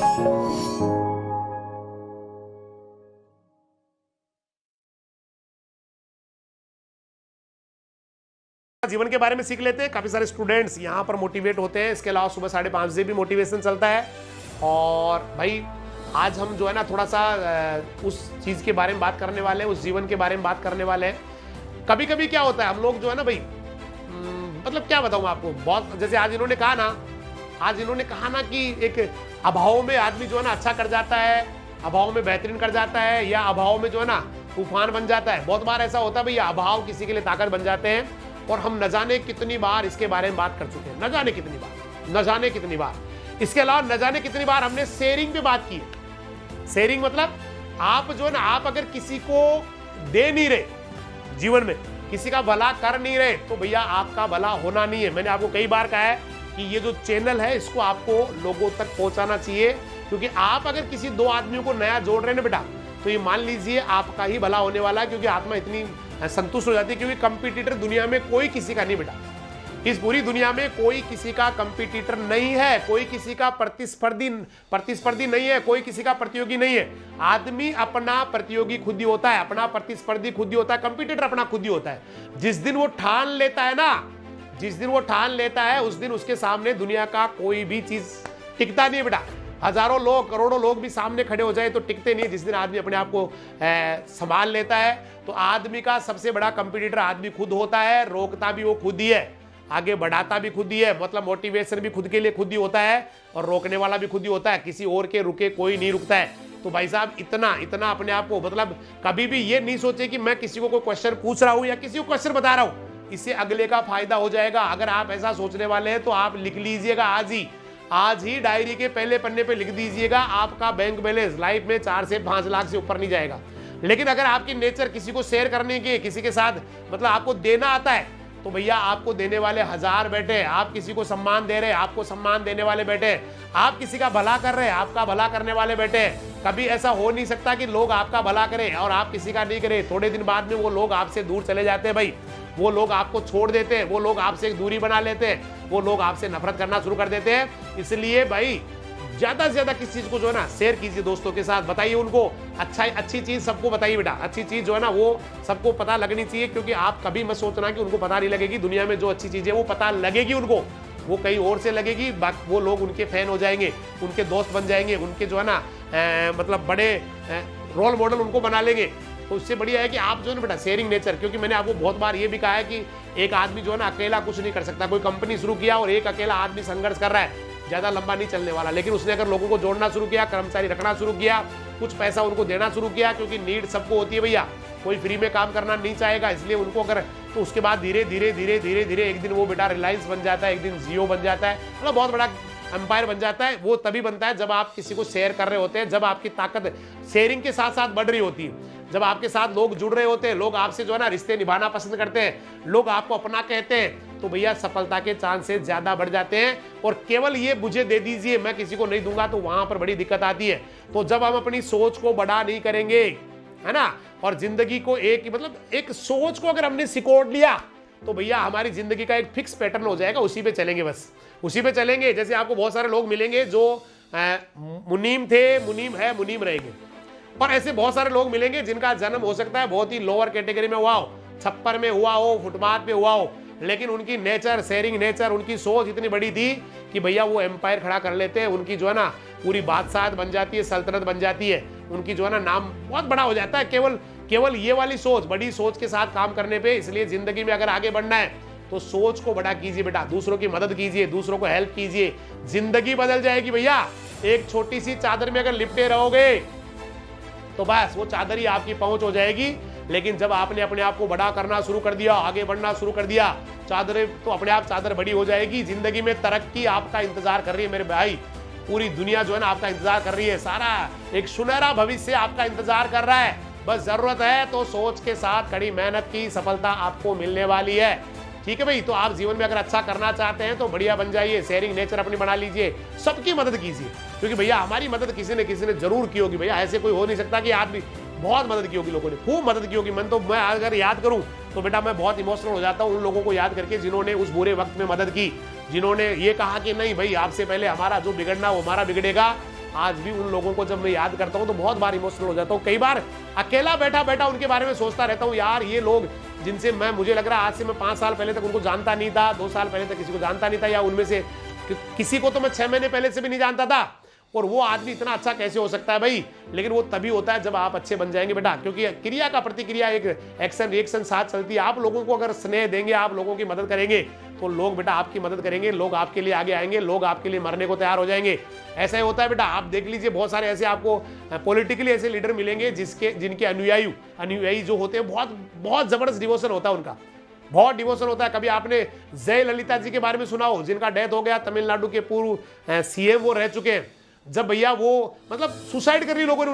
जीवन के बारे में सीख लेते हैं। काफी सारे स्टूडेंट्स यहाँ पर मोटिवेट होते हैं। इसके अलावा सुबह 5:30 बजे भी मोटिवेशन चलता है। और भाई आज हम जो है ना थोड़ा सा उस चीज के बारे में बात करने वाले हैं, उस जीवन के बारे में बात करने वाले हैं। कभी कभी क्या होता है हम लोग जो है ना भाई मतलब क्या बताऊं आपको, बहुत जैसे आज इन्होंने कहा ना कि एक अभाव में आदमी जो है ना अच्छा कर जाता है, अभाव में बेहतरीन कर जाता है, या अभाव में जो है ना तूफान बन जाता है। बहुत बार ऐसा होता है भाई अभाव किसी के लिए ताकत बन जाते हैं। और हम न जाने कितनी बार इसके बारे में बात कर चुके हैं, न जाने कितनी बार। इसके अलावा न जाने कितनी बार हमने शेयरिंग पे बात की है। शेयरिंग मतलब आप जो है ना, आप अगर किसी को दे नहीं रहे, जीवन में किसी का भला कर नहीं रहे, तो भैया आपका भला होना नहीं है। मैंने आपको कई बार कहा है कि ये जो चैनल है इसको आपको लोगों तक पहुंचाना चाहिए, क्योंकि आप अगर किसी दो आदमियों को नया जोड़ रहे हैं ना बेटा, तो ये मान लीजिए आपका ही भला होने वाला है, क्योंकि आत्मा इतनी संतुष्ट हो जाती है। क्योंकि कंपटीटर दुनिया में कोई किसी का नहीं बेटा, इस पूरी दुनिया में कोई किसी का कंपटीटर नहीं है, कोई किसी का प्रतिस्पर्धी नहीं है, कोई किसी का प्रतियोगी नहीं है। आदमी अपना प्रतियोगी खुद ही होता है, अपना प्रतिस्पर्धी खुद ही होता है, कंपटीटर अपना खुद ही होता है। जिस दिन वो ठान लेता है उस दिन उसके सामने दुनिया का कोई भी चीज टिकता नहीं है बेटा। हजारों लोग, करोड़ों लोग भी सामने खड़े हो जाए तो टिकते नहीं। जिस दिन आदमी अपने आप को संभाल लेता है, तो आदमी का सबसे बड़ा कंपटीटर आदमी खुद होता है। रोकता भी वो खुद ही है, आगे बढ़ाता भी खुद ही है, मतलब मोटिवेशन भी खुद के लिए खुद ही होता है, और रोकने वाला भी खुद ही होता है। किसी और के रुके कोई नहीं रुकता है। तो भाई साहब इतना अपने आप को, मतलब कभी भी ये नहीं सोचे कि मैं किसी को कोई क्वेश्चन पूछ रहा हूं या किसी को क्वेश्चन बता रहा हूं, इससे अगले का फायदा हो जाएगा। अगर आप ऐसा सोचने वाले हैं तो आप लिख लीजिएगा आज ही डायरी के पहले पन्ने पे लिख दीजिएगा, आपका बैंक बैलेंस लाइफ में 4 से 5 लाख से ऊपर नहीं जाएगा। लेकिन अगर आपकी नेचर किसी को शेयर करने की, किसी के साथ मतलब आपको देना आता है, तो भैया आपको देने वाले 1000 बैठे। आप किसी को सम्मान दे रहे, आपको सम्मान देने वाले बैठे। आप किसी का भला कर रहे, आपका भला करने वाले बैठे। कभी ऐसा हो नहीं सकता कि लोग आपका भला करें और आप किसी का नहीं करें। थोड़े दिन बाद में वो लोग आपसे दूर चले जाते हैं भाई, वो लोग आपको छोड़ देते हैं, वो लोग आपसे एक दूरी बना लेते हैं, वो लोग आपसे नफरत करना शुरू कर देते हैं। इसलिए भाई ज्यादा से ज्यादा किस चीज को जो है ना शेयर कीजिए दोस्तों के साथ, बताइए उनको। अच्छी चीज सबको बताइए बेटा, अच्छी चीज जो है ना वो सबको पता लगनी चाहिए। क्योंकि आप कभी मत सोचना कि उनको पता नहीं लगेगी। दुनिया में जो अच्छी चीज है वो पता लगेगी उनको, वो कहीं और से लगेगी। वो लोग उनके फैन हो जाएंगे, उनके दोस्त बन जाएंगे, उनके जो है ना मतलब बड़े रोल मॉडल उनको बना लेंगे। तो उससे बढ़िया है कि आप जो है ना बेटा शेयरिंग नेचर, क्योंकि मैंने आपको बहुत बार ये भी कहा है कि एक आदमी जो है ना अकेला कुछ नहीं कर सकता। कोई कंपनी शुरू किया और एक अकेला आदमी संघर्ष कर रहा है, ज्यादा लंबा नहीं चलने वाला। लेकिन उसने अगर लोगों को जोड़ना शुरू किया, कर्मचारी रखना शुरू किया, कुछ पैसा उनको देना शुरू किया, क्योंकि नीड सबको होती है भैया, कोई फ्री में काम करना नहीं चाहेगा। इसलिए उनको अगर, तो उसके बाद धीरे धीरे एक दिन वो बेटा रिलायंस बन जाता है, एक दिन जियो बन जाता है, मतलब बहुत बड़ा एम्पायर बन जाता है। वो तभी बनता है जब आप किसी को शेयर कर रहे होते हैं, जब आपकी ताकत शेयरिंग के साथ साथ बढ़ रही होती है, जब आपके साथ लोग जुड़ रहे होते हैं, लोग आपसे जो है ना रिश्ते निभाना पसंद करते हैं, लोग आपको अपना कहते हैं, तो भैया सफलता के चांसेस ज्यादा बढ़ जाते हैं। और केवल ये मुझे दे दीजिए, मैं किसी को नहीं दूंगा, तो वहां पर बड़ी दिक्कत आती है। तो जब हम अपनी सोच को बड़ा नहीं करेंगे, है ना, और जिंदगी को एक सोच को अगर हमने सिकोड़ लिया, तो भैया हमारी जिंदगी का एक फिक्स पैटर्न हो जाएगा, उसी पे चलेंगे, बस उसी पे चलेंगे। जैसे आपको बहुत सारे लोग मिलेंगे जो मुनीम थे, मुनीम है, मुनीम रहेंगे। और ऐसे बहुत सारे लोग मिलेंगे जिनका जन्म हो सकता है बहुत ही लोअर कैटेगरी में हुआ हो, छप्पर में हुआ हो, फुटपाथ पे हुआ हो, लेकिन उनकी नेचर, शेयरिंग नेचर, उनकी सोच इतनी बड़ी थी कि भैया वो एम्पायर खड़ा कर लेते हैं। उनकी जो है ना पूरी बादशाहत बन जाती है, सल्तनत बन जाती है, उनकी जो है ना नाम बहुत बड़ा हो जाता है, केवल ये वाली सोच, बड़ी सोच के साथ काम करने पे। इसलिए जिंदगी में अगर आगे बढ़ना है तो सोच को बड़ा कीजिए बेटा, दूसरों की मदद कीजिए, दूसरों को हेल्प कीजिए, जिंदगी बदल जाएगी भैया। एक छोटी सी चादर में अगर लिपटे रहोगे तो बस वो चादर ही आपकी पहुंच हो जाएगी। लेकिन जब आपने अपने आप को बड़ा करना शुरू कर दिया, आगे बढ़ना शुरू कर दिया, चादर तो अपने आप चादर बड़ी हो जाएगी। जिंदगी में तरक्की आपका इंतजार कर रही है मेरे भाई, पूरी दुनिया जो है ना आपका इंतजार कर रही है, सारा एक सुनहरा भविष्य आपका इंतजार कर रहा है। बस जरूरत है तो सोच के साथ कड़ी मेहनत की, सफलता आपको मिलने वाली है। ठीक है भाई, तो आप जीवन में अगर अच्छा करना चाहते हैं तो बढ़िया बन जाइए, शेयरिंग नेचर अपनी बना लीजिए, सबकी मदद कीजिए, क्योंकि भैया हमारी मदद किसी ने जरूर की होगी भैया। ऐसे कोई हो नहीं सकता कि आदमी, बहुत मदद की होगी, लोगों ने खूब मदद की होगी। मैं अगर याद करूं तो बेटा मैं बहुत इमोशनल हो जाता हूं उन लोगों को याद करके जिन्होंने उस बुरे वक्त में मदद की, जिन्होंने ये कहा कि नहीं भाई आपसे पहले हमारा जो बिगड़ना वो हमारा बिगड़ेगा, आज भी उन लोगों को जब मैं याद करता हूँ तो बहुत बार इमोशनल हो जाता हूँ। कई बार अकेला बैठा बैठा उनके बारे में सोचता रहता हूँ, यार ये लोग जिनसे मुझे लग रहा है आज से मैं 5 साल पहले तक उनको जानता नहीं था, 2 साल पहले तक किसी को जानता नहीं था, या उनमें से किसी को तो मैं 6 महीने पहले से भी नहीं जानता था, और वो आदमी इतना अच्छा कैसे हो सकता है भाई। लेकिन वो तभी होता है जब आप अच्छे बन जाएंगे बेटा, क्योंकि क्रिया का प्रतिक्रिया, एक एक्शन रिएक्शन साथ चलती है। आप लोगों को अगर स्नेह देंगे, आप लोगों की मदद करेंगे, तो लोग बेटा आपकी मदद करेंगे, लोग आपके लिए आगे आएंगे, लोग आपके लिए मरने को तैयार हो जाएंगे। ऐसा ही होता है बेटा। आप देख लीजिए बहुत सारे ऐसे आपको पॉलिटिकली ऐसे लीडर मिलेंगे जिनके अनुयायी जो होते हैं, बहुत बहुत जबरदस्त डिवोशन होता है उनका, बहुत डिवोशन होता है। कभी आपने जयललिता जी के बारे में सुना हो, जिनका डेथ हो गया, तमिलनाडु के पूर्व सीएम वो रह चुके हैं। जब भैया वो मतलब सुसाइड कर ली लोगों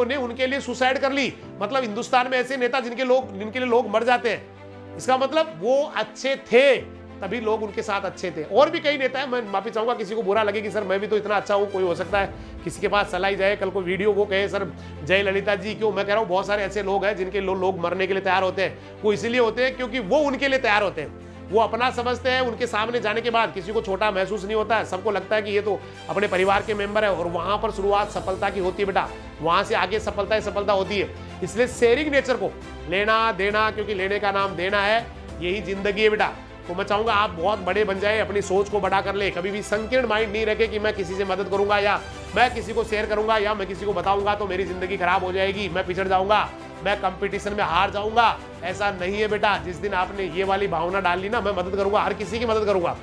ने उनके लिए सुसाइड कर ली। मतलब हिंदुस्तान में ऐसे नेता जिनके लिए लोग मर जाते हैं, इसका मतलब वो अच्छे थे, तभी लोग उनके साथ अच्छे थे। और भी कई नेता है, मैं माफी चाहूंगा किसी को बुरा लगे कि सर मैं भी तो इतना अच्छा हूं, कोई हो सकता है किसी के पास चला ही जाए कल को वीडियो, वो कहे सर जयललिता जी क्यों। मैं कह रहा हूं बहुत सारे ऐसे लोग हैं जिनके लोग मरने के लिए तैयार होते हैं। वो इसलिए होते हैं क्योंकि वो उनके लिए तैयार होते हैं, वो अपना समझते हैं। उनके सामने जाने के बाद किसी को छोटा महसूस नहीं होता है, सबको लगता है कि ये तो अपने परिवार के मेंबर है। और वहां पर शुरुआत सफलता की होती है बेटा, वहां से आगे सफलता होती है। इसलिए शेयरिंग नेचर को, लेना देना, क्योंकि लेने का नाम देना है, यही जिंदगी है बेटा। तो मैं चाहूंगा आप बहुत बड़े बन जाए, अपनी सोच को बड़ा कर ले, कभी भी संकीर्ण माइंड नहीं रखे कि मैं किसी से मदद करूंगा, या मैं किसी को शेयर करूंगा, या मैं किसी को बताऊंगा तो मेरी जिंदगी खराब हो जाएगी, मैं पिछड़ जाऊंगा, मैं कंपटीशन में हार जाऊंगा। ऐसा नहीं है बेटा। जिस दिन आपने ये वाली भावना डाल ली ना, मैं मदद करूंगा, हर किसी की मदद करूंगा,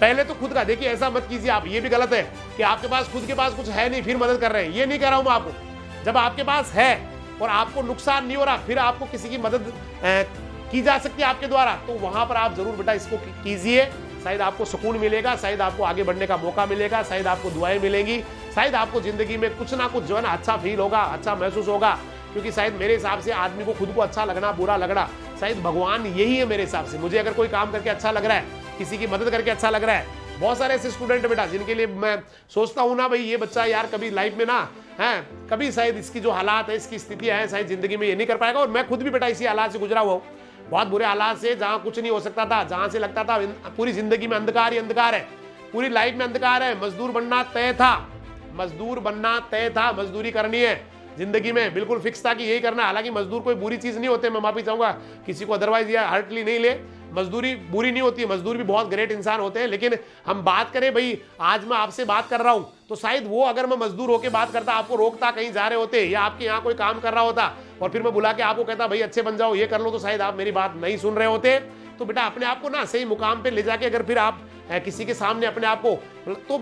पहले तो खुद का देखिए। ऐसा मत कीजिए आप, ये भी गलत है कि आपके पास खुद के पास कुछ है नहीं फिर मदद कर रहे हैं, ये नहीं कह रहा हूं मैं आपको। जब आपके पास है और आपको नुकसान नहीं हो रहा, फिर आपको किसी की मदद की जा सकती है आपके द्वारा, तो वहां पर आप जरूर बेटा इसको कीजिए। शायद आपको सुकून मिलेगा, शायद आपको आगे बढ़ने का मौका मिलेगा, शायद आपको दुआएं मिलेंगी, शायद आपको जिंदगी में कुछ ना कुछ जो है ना अच्छा फील होगा, अच्छा महसूस होगा। क्योंकि शायद मेरे हिसाब से आदमी को खुद को अच्छा लगना, बुरा लगना, शायद भगवान यही है मेरे हिसाब से। मुझे अगर कोई काम करके अच्छा लग रहा है, किसी की मदद करके अच्छा लग रहा है, बहुत सारे ऐसे स्टूडेंट है बेटा जिनके लिए मैं सोचता हूँ ना, भाई ये बच्चा यार कभी लाइफ में ना है, कभी शायद इसकी जो हालात है, इसकी स्थितियां हैं, शायद जिंदगी में ये नहीं कर पाएगा। और मैं खुद भी बेटा इसी हालात से गुजरा हुआ हूँ, बहुत बुरे हालात से, जहां कुछ नहीं हो सकता था, जहां से लगता था पूरी जिंदगी में अंधकार ही अंधकार है, पूरी लाइफ में अंधकार है। मजदूर बनना तय था, मजदूरी करनी है जिंदगी में, बिल्कुल फिक्स था कि यही करना। हालांकि मजदूर कोई बुरी चीज नहीं होते, मैं माफी चाहूंगा किसी को अदरवाइज या हार्टली नहीं ले, मजदूरी बुरी नहीं होती है, मजदूर भी बहुत ग्रेट इंसान होते हैं। लेकिन हम बात करें भाई, आज मैं आपसे बात कर रहा हूं, तो शायद वो अगर मैं मजदूर होकर बात करता, आपको रोकता, कहीं जा रहे होते, या आपके यहाँ कोई काम कर रहा होता, और फिर मैं बुला के आपको कहता भाई अच्छे बन जाओ, ये कर लो, तो शायद आप मेरी बात नहीं सुन रहे होते। तो बेटा अपने आप को ना सही मुकाम पे ले जाके अगर फिर आप किसी के सामने अपने आप को तो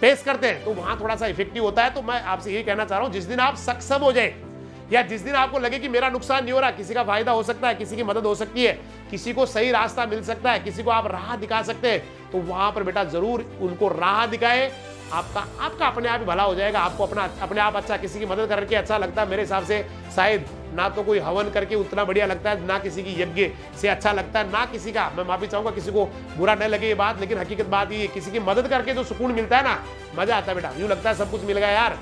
पेश करते हैं, तो वहां थोड़ा सा इफेक्टिव होता है। तो मैं आपसे यही कहना चाह रहा हूं, जिस दिन आप सक्षम हो जाए, या जिस दिन आपको लगे कि मेरा नुकसान नहीं हो रहा, किसी का फायदा हो सकता है, किसी की मदद हो सकती है, किसी को सही रास्ता मिल सकता है, किसी को आप राह दिखा सकते हैं, तो वहां पर बेटा जरूर उनको राह दिखाए। आपका अपने आप ही भला हो जाएगा। आपको अपने आप अच्छा, किसी की मदद करके अच्छा लगता है, मेरे हिसाब से शायद ना तो कोई हवन करके उतना बढ़िया लगता है, ना किसी की यज्ञ से अच्छा लगता है, ना किसी का, मैं माफी चाहूंगा किसी को बुरा न लगे ये बात, लेकिन हकीकत बात ये, किसी की मदद करके जो सुकून मिलता है ना, मजा आता है बेटा। यूं लगता है सब कुछ मिल गया यार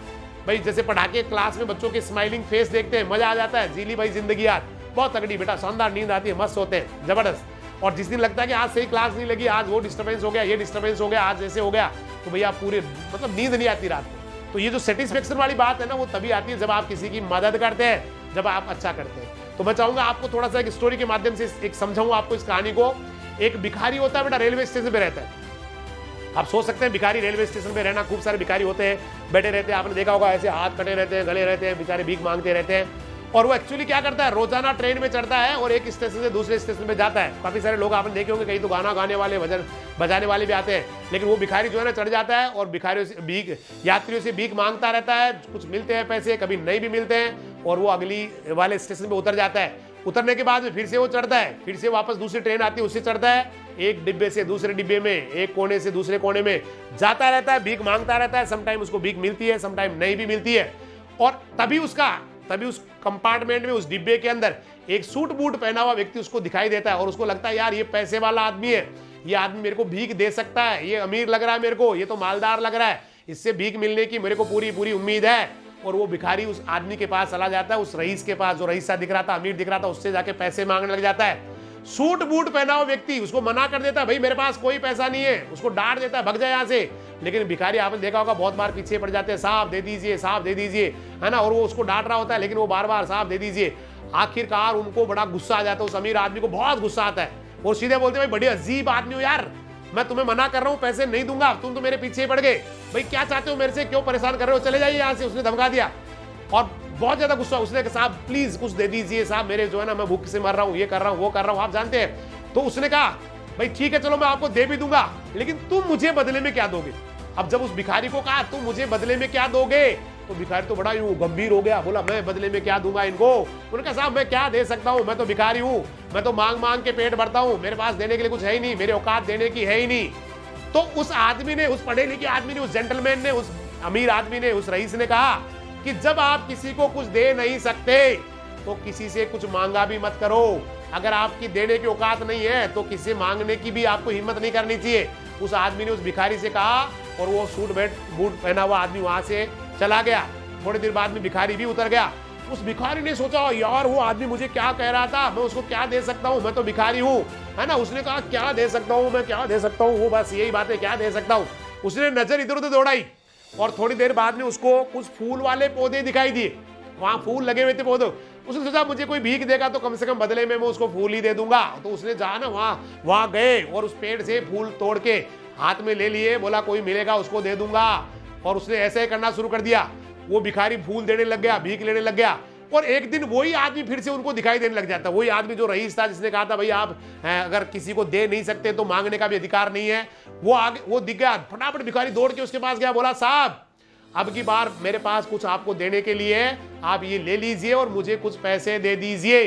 भाई। जैसे पढ़ाके क्लास में बच्चों के स्माइलिंग फेस देखते हैं, मजा आ जाता है, जीली भाई जिंदगी यार बहुत तगड़ी बेटा, शानदार नींद आती है, मस्त होते हैं, जबरदस्त। और जिस दिन लगता है कि आज सही क्लास नहीं लगी, आज वो डिस्टर्बेंस हो गया, ये डिस्टर्बेंस हो गया, आज ऐसे हो गया, तो भैया पूरे मतलब नींद नहीं आती रात को। तो ये जो सेटिस्फेक्शन वाली बात है ना, वो तभी आती है जब आप किसी की मदद करते हैं, जब आप अच्छा करते हैं। तो मैं चाहूंगा आपको थोड़ा सा एक स्टोरी के माध्यम से एक समझाऊंगा आपको इस कहानी को। एक भिखारी होता है बेटा, रेलवे स्टेशन पे रहता है। आप सोच सकते हैं भिखारी रेलवे स्टेशन पे रहना, खूब सारे भिखारी होते हैं, बैठे रहते हैं, आपने देखा होगा ऐसे हाथ कटे रहते हैं, गले रहते हैं, बेचारे भीख मांगते रहते हैं। और वो एक्चुअली क्या करता है, रोजाना ट्रेन में चढ़ता है और एक स्टेशन से दूसरे स्टेशन पे जाता है। काफी सारे लोग आपने देखे होंगे, कहीं तो गाना गाने वाले, भजन बजाने वाले भी आते हैं, लेकिन वो भिखारी जो है ना चढ़ जाता है और भिखारियों से यात्रियों से भीख मांगता रहता है। कुछ मिलते हैं पैसे, कभी नहीं भी मिलते हैं, और वो अगली वाले स्टेशन पे उतर जाता है। उतरने के बाद में फिर से वो चढ़ता है, फिर से वापस दूसरी ट्रेन आती है, उससे चढ़ता है, एक डिब्बे से दूसरे डिब्बे में, एक कोने से दूसरे कोने में जाता रहता है, भीख मांगता रहता है। समटाइम उसको भीख मिलती है, समटाइम नहीं भी मिलती है। और तभी उस कंपार्टमेंट में, उस डिब्बे के अंदर एक सूट बूट पहना हुआ व्यक्ति उसको दिखाई देता है, और उसको लगता है यार ये पैसे वाला आदमी है, ये आदमी मेरे को भीख दे सकता है, ये अमीर लग रहा है मेरे को, ये तो मालदार लग रहा है, इससे भीख मिलने की मेरे को पूरी पूरी उम्मीद है। और वो भिखारी उस आदमी के पास चला जाता है, उस रईस के पास, जो रईस सा दिख रहा था, अमीर दिख रहा था, उससे जाके पैसे मांगने लग जाता है। सूट बूट पहना हुआ व्यक्ति उसको मना कर देता है, भाई मेरे पास कोई पैसा नहीं है, उसको डांट देता है, भग जाए यहाँ से। लेकिन भिखारी आपने देखा होगा बहुत बार पीछे पड़ जाते हैं, साहब दे दीजिए, साहब दे दीजिए, है ना, और वो उसको डांट रहा होता है, लेकिन वो बार बार साहब दे दीजिए। आखिरकार उनको बड़ा गुस्सा आ जाता है, उस अमीर आदमी को बहुत गुस्सा आता है, और सीधे बोलते हैं, भाई बड़ी अजीब आदमी हो यार, मैं तुम्हें मना कर रहा हूँ, पैसे नहीं दूंगा, तुम तो मेरे पीछे पड़ गए, भाई क्या चाहते हो मेरे से, क्यों परेशान कर रहे हो, चले जाइए यहाँ से। उसने धमका दिया और बहुत ज्यादा गुस्सा, उसने कहा साहब प्लीज कुछ दे दीजिए, साहब मेरे जो है ना, मैं भूख से मर रहा हूँ, ये कर रहा हूँ, वो कर रहा हूँ, आप जानते हैं। तो उसने कहा भाई ठीक है चलो मैं आपको दे भी दूंगा, लेकिन तुम मुझे बदले में क्या दोगे। अब जब उस भिखारी को कहा तुम मुझे बदले में क्या दोगे, तो भिखारी तो बड़ा यूं गंभीर हो गया, बोला मैं बदले में क्या दूंगा इनको। उन्होंने कहा साहब मैं क्या दे सकता हूं, मैं तो भिखारी हूं, मैं तो मांग मांग के पेट भरता हूं, मेरे पास देने के लिए कुछ है ही नहीं, मेरे औकात देने की है ही नहीं। तो उस आदमी ने, उस पढ़े लिखे आदमी ने, उस जेंटलमैन ने, उस अमीर आदमी ने, उस रईस ने कहा कि जब आप किसी को कुछ दे नहीं सकते तो किसी से कुछ मांगा भी मत करो। अगर आपकी देने की औकात नहीं है तो किसी मांगने की भी आपको हिम्मत नहीं करनी चाहिए। उस आदमी ने उस भिखारी से कहा और वो सूट बूट पहना हुआ आदमी वहां से चला गया। थोड़ी देर बाद में भिखारी भी उतर गया। उस भिखारी ने सोचा यार वो आदमी मुझे क्या कह रहा था, मैं उसको क्या दे सकता हूँ, मैं तो भिखारी हूँ, है ना। उसने कहा क्या दे सकता हूँ मैं, क्या दे सकता हूँ, वो बस यही बात है, क्या दे सकता हूँ। उसने नजर इधर उधर दौड़ाई और थोड़ी देर बाद में उसको कुछ फूल वाले पौधे दिखाई दिए, वहां फूल लगे हुए थे पौधे। उसने सोचा मुझे कोई भीख देगा तो कम से कम बदले में मैं उसको फूल ही दे दूंगा। तो उसने जहा ना वहां गए और उस पेड़ से फूल तोड़ के हाथ में ले लिए, बोला कोई मिलेगा उसको दे दूंगा। और उसने ऐसे ही करना शुरू कर दिया। वो भिखारी फूल देने लग गया, भीख लेने लग गया। और एक दिन वही आदमी फिर से उनको दिखाई देने लग जाता, वही आदमी जो रईस था जिसने कहा था भाई आप अगर किसी को दे नहीं सकते तो मांगने का भी अधिकार नहीं है, वो आगे वो दिख गया। फटाफट भिखारी दौड़ के उसके पास गया, बोला साहब अब की बार मेरे पास कुछ आपको देने के लिए है, आप ये ले लीजिए और मुझे कुछ पैसे दे दीजिए।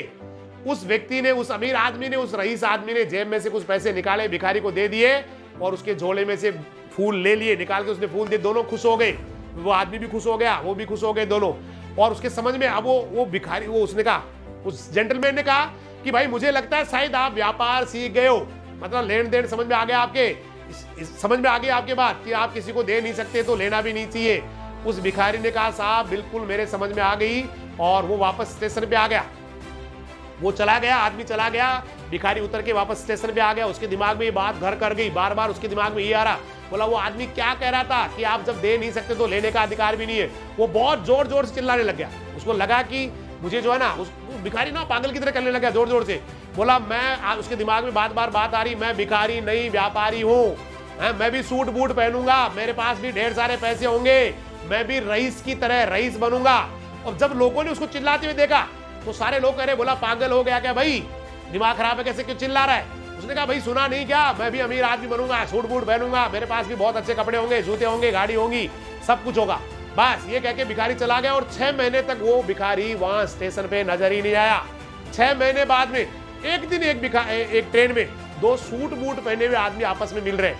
उस व्यक्ति ने, उस अमीर आदमी ने, उस रईस आदमी ने जेब में से कुछ पैसे निकाले, भिखारी को दे दिए और उसके झोले में से फूल ले लिए, निकाल के उसने फूल दिए। दोनों खुश हो गए, वो आदमी भी खुश हो गया, वो भी खुश हो गए दोनों। और उसके समझ में अब वो भिखारी, वो उसने कहा, उस जेंटलमैन ने कहा कि भाई मुझे लगता है शायद आप व्यापार सीख गए हो, मतलब लेन देन समझ में आ गया आपके, समझ में आ गई आपके बात कि आप किसी को दे नहीं सकते तो लेना भी नहीं चाहिए। उस भिखारी ने कहा साहब बिल्कुल मेरे समझ में आ गई, और वो वापस स्टेशन पे आ गया। वो चला गया, आदमी चला गया, भिखारी उतर के वापस स्टेशन पे आ गया। उसके दिमाग में ये बात घर कर गई, बार बार उसके दिमाग में ये आ रहा, बोला वो आदमी क्या कह रहा था कि आप जब दे नहीं सकते तो लेने का अधिकार भी नहीं है। वो बहुत जोर जोर से चिल्लाने लग गया। उसको लगा कि मुझे जो है ना, उस भिखारी ना पागल की तरह करने लगा जोर जोर से। बोला मैं, उसके दिमाग में बात आ रही, मैं भिखारी नहीं व्यापारी हूँ, मैं भी सूट बूट पहनूंगा, मेरे पास भी ढेर सारे पैसे होंगे, मैं भी रईस की तरह रईस बनूंगा। और जब लोगों ने उसको चिल्लाते हुए देखा तो सारे लोग कह रहे, बोला पागल हो गया क्या भाई, दिमाग खराब है, कैसे क्यों चिल्ला रहा है। उसने कहा भाई सुना नहीं क्या, मैं भी अमीर आदमी बनूंगा, सूट बूट पहनूंगा, मेरे पास भी बहुत अच्छे कपड़े होंगे, जूते होंगे, गाड़ी होंगी, सब कुछ होगा। बस ये कह के भिखारी चला गया। और 6 महीने तक वो भिखारी वहां स्टेशन पे नजर ही नहीं आया। 6 महीने बाद में एक दिन एक ट्रेन में 2 सूट बूट पहने हुए आदमी आपस में मिल रहे,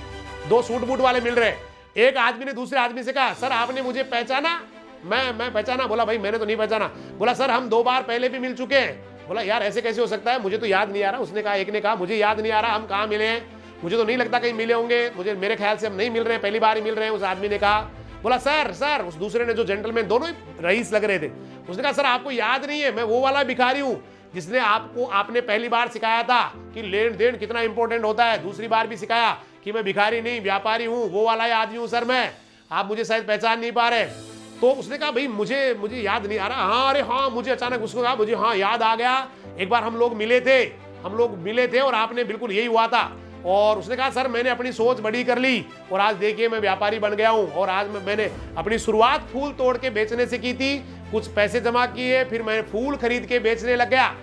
2 सूट बूट वाले मिल रहे। एक आदमी ने दूसरे आदमी से कहा सर आपने मुझे पहचाना। मैं पहचाना। बोला भाई मैंने तो नहीं पहचाना। बोला सर हम 2 बार पहले भी मिल चुके हैं। बोला यार ऐसे कैसे हो सकता है, मुझे तो याद नहीं आ रहा। उसने कहा, एक ने कहा मुझे याद नहीं आ रहा, हम कहाँ मिले हैं, मुझे तो नहीं लगता कहीं मिले होंगे, मुझे मेरे ख्याल से हम नहीं मिल रहे हैं, पहली बार ही मिल रहे हैं। उस आदमी ने कहा, बोला सर उस दूसरे ने, जो जेंटलमैन, दोनों ही रईस लग रहे थे, उसने कहा सर आपको याद नहीं है, मैं वो वाला भिखारी हूँ जिसने आपने पहली बार सिखाया था कि लेन देन कितना इंपॉर्टेंट होता है, दूसरी बार भी सिखाया कि मैं भिखारी नहीं व्यापारी हूँ, वो वाला ही आदमी हूँ सर मैं, आप मुझे शायद पहचान नहीं पा रहे। तो उसने कहा भाई मुझे याद नहीं आ रहा। हाँ अरे हाँ, मुझे अचानक उसको कहा मुझे हाँ याद आ गया, एक बार हम लोग मिले थे और आपने बिल्कुल यही हुआ था। और उसने कहा सर मैंने अपनी सोच बड़ी कर ली और आज देखिए मैं व्यापारी बन गया हूँ। और आज मैंने अपनी शुरुआत फूल तोड़ के बेचने से की थी, कुछ पैसे जमा किए, फिर मैं फूल खरीद के बेचने लग गया।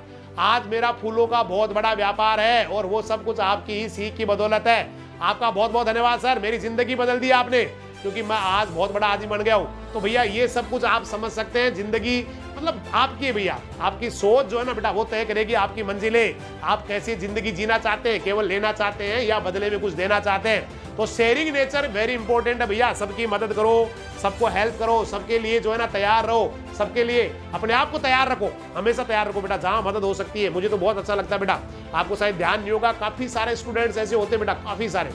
आज मेरा फूलों का बहुत बड़ा व्यापार है और वो सब कुछ आपकी ही सीख की बदौलत है। आपका बहुत बहुत धन्यवाद सर, मेरी जिंदगी बदल दी आपने, क्योंकि मैं आज बहुत बड़ा आदमी बन गया हूँ। तो भैया ये सब कुछ आप समझ सकते हैं, जिंदगी मतलब आपकी है भैया, आपकी सोच जो है ना बेटा वो तय करेगी आपकी मंजिलें। आप कैसी जिंदगी जीना चाहते हैं, केवल लेना चाहते हैं या बदले में कुछ देना चाहते हैं। तो शेयरिंग नेचर वेरी इंपॉर्टेंट है भैया, सबकी मदद करो, सबको हेल्प करो, सबके लिए जो है ना तैयार रहो, सबके लिए अपने आप को तैयार रखो, हमेशा तैयार रखो बेटा, जहां मदद हो सकती है। मुझे तो बहुत अच्छा लगता है बेटा, आपको शायद ध्यान नहीं होगा, काफी सारे स्टूडेंट्स ऐसे होते हैं बेटा, काफी सारे,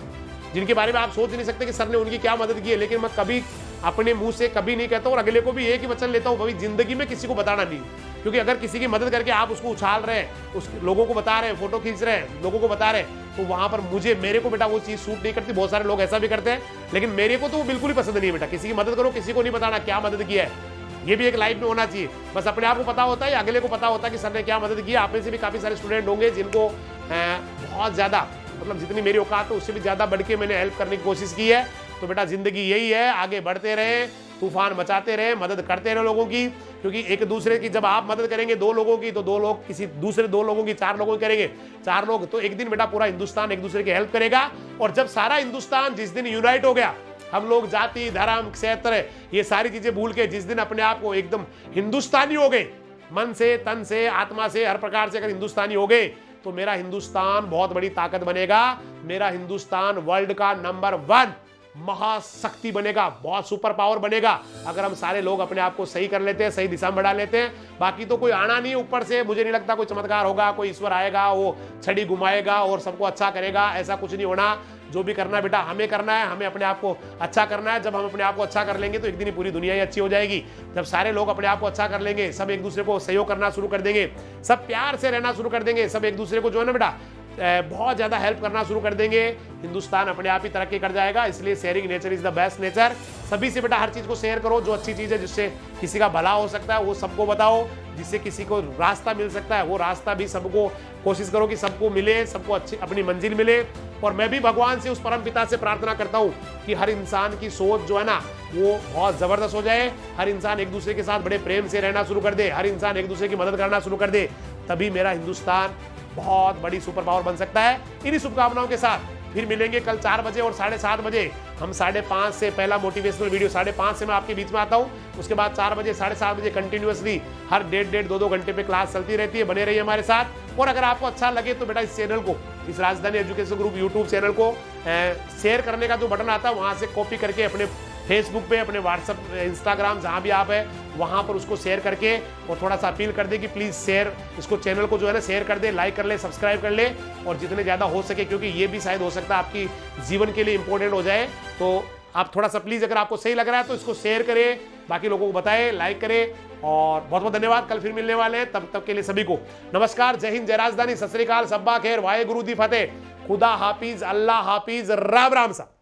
जिनके बारे में आप सोच नहीं सकते कि सर ने उनकी क्या मदद की है। लेकिन मैं कभी अपने मुंह से कभी नहीं कहता और अगले को भी एक ही वचन लेता हूं, भाई जिंदगी में किसी को बताना नहीं, क्योंकि अगर किसी की मदद करके आप उसको उछाल रहे हैं, उस लोगों को बता रहे हैं, फोटो खींच रहे हैं, लोगों को बता रहे हैं, तो वहां पर मेरे को बेटा वो चीज सूट नहीं करती। बहुत सारे लोग ऐसा भी करते हैं, लेकिन मेरे को तो वो बिल्कुल ही पसंद नहीं है बेटा। किसी की मदद करो, किसी को नहीं बताना क्या मदद किया है। ये भी एक लाइफ में होना चाहिए। बस अपने आप को पता होता है, अगले को पता होता है कि सर ने क्या मदद की। आप में से भी काफी सारे स्टूडेंट होंगे जिनको बहुत ज्यादा, मतलब जितनी मेरी औकात है उससे भी ज्यादा बढ़ के मैंने हेल्प करने की कोशिश की है। तो बेटा जिंदगी यही है, आगे बढ़ते रहे, तूफान मचाते रहे, मदद करते रहे लोगों की। क्योंकि एक दूसरे की जब आप मदद करेंगे 2 लोगों की, तो 2 लोग किसी दूसरे 2 लोगों की 4 लोगों की करेंगे, 4 लोग, तो एक दिन बेटा पूरा हिंदुस्तान एक दूसरे की हेल्प करेगा। और जब सारा हिंदुस्तान जिस दिन यूनाइट हो गया, हम लोग जाति धर्म क्षेत्र ये सारी चीजें भूल के जिस दिन अपने आप को एकदम हिंदुस्तानी हो गए, मन से तन से आत्मा से हर प्रकार से अगर हिंदुस्तानी हो गए, तो मेरा हिंदुस्तान बहुत बड़ी ताकत बनेगा। मेरा हिंदुस्तान वर्ल्ड का नंबर 1 महाशक्ति बनेगा, बहुत सुपर पावर बनेगा, अगर हम सारे लोग अपने आप को सही कर लेते हैं, सही दिशा में बढ़ा लेते हैं। बाकी तो कोई आना नहीं ऊपर से, मुझे नहीं लगता कोई चमत्कार होगा, कोई ईश्वर आएगा वो छड़ी घुमाएगा और सबको अच्छा करेगा, ऐसा कुछ नहीं होना। जो भी करना है बेटा हमें करना है, हमें अपने आप को अच्छा करना है। जब हम अपने आप को अच्छा कर लेंगे तो एक दिन ही पूरी दुनिया ही अच्छी हो जाएगी। जब सारे लोग अपने आप को अच्छा कर लेंगे, सब एक दूसरे को सहयोग करना शुरू कर देंगे, सब प्यार से रहना शुरू कर देंगे, सब एक दूसरे को जो है ना बेटा बहुत ज्यादा हेल्प करना शुरू कर देंगे, हिंदुस्तान अपने आप ही तरक्की कर जाएगा। इसलिए sharing nature is the best nature. सभी से बेटा हर चीज को शेयर करो, जो अच्छी चीज है जिससे किसी का भला हो सकता है वो सबको बताओ, जिससे किसी को रास्ता मिल सकता है वो रास्ता भी सबको कोशिश करो कि सबको मिले, सबको अच्छी अपनी मंजिल मिले। और मैं भी भगवान से, उस परम पिता से प्रार्थना करता हूँ कि हर इंसान की सोच जो है ना वो बहुत जबरदस्त हो जाए, हर इंसान एक दूसरे के साथ बड़े प्रेम से रहना शुरू कर दे, हर इंसान एक दूसरे की मदद करना शुरू कर दे, तभी मेरा हिंदुस्तान बहुत बड़ी सुपर पावर बन सकता है। इन्हीं शुभकामनाओं के साथ फिर मिलेंगे कल 4 बजे और 7:30 बजे। हम 5:30 से पहला मोटिवेशनल वीडियो 5:30 से मैं आपके बीच में आता हूँ। उसके बाद 4 बजे 7:30 बजे कंटिन्यूअसली हर 1.5 2 घंटे पे क्लास चलती रहती है। बने रहिए हमारे साथ। और अगर आपको अच्छा लगे तो बेटा इस चैनल को, इस राजधानी एजुकेशन ग्रुप यूट्यूब चैनल को शेयर करने का जो बटन आता है वहां से कॉपी करके अपने फेसबुक पे, अपने व्हाट्सएप, इंस्टाग्राम जहां भी आप है वहां पर उसको शेयर करके और थोड़ा सा अपील कर दे कि प्लीज शेयर, इसको चैनल को जो है ना शेयर कर दे, लाइक कर ले, सब्सक्राइब कर ले, और जितने ज्यादा हो सके, क्योंकि ये भी शायद हो सकता है आपकी जीवन के लिए इंपॉर्टेंट हो जाए। तो आप थोड़ा सा प्लीज, अगर आपको सही लग रहा है तो इसको शेयर करें, बाकी लोगों को बताएं, लाइक करें। और बहुत बहुत धन्यवाद। कल फिर मिलने वाले हैं, तब तक के लिए सभी को नमस्कार, जय हिंद, जय राजधानी, सत श्री अकाल, सब्बा खैर, वाहे गुरु दी फतेह, खुदा हाफिज, अल्लाह हाफिज, राम राम सा।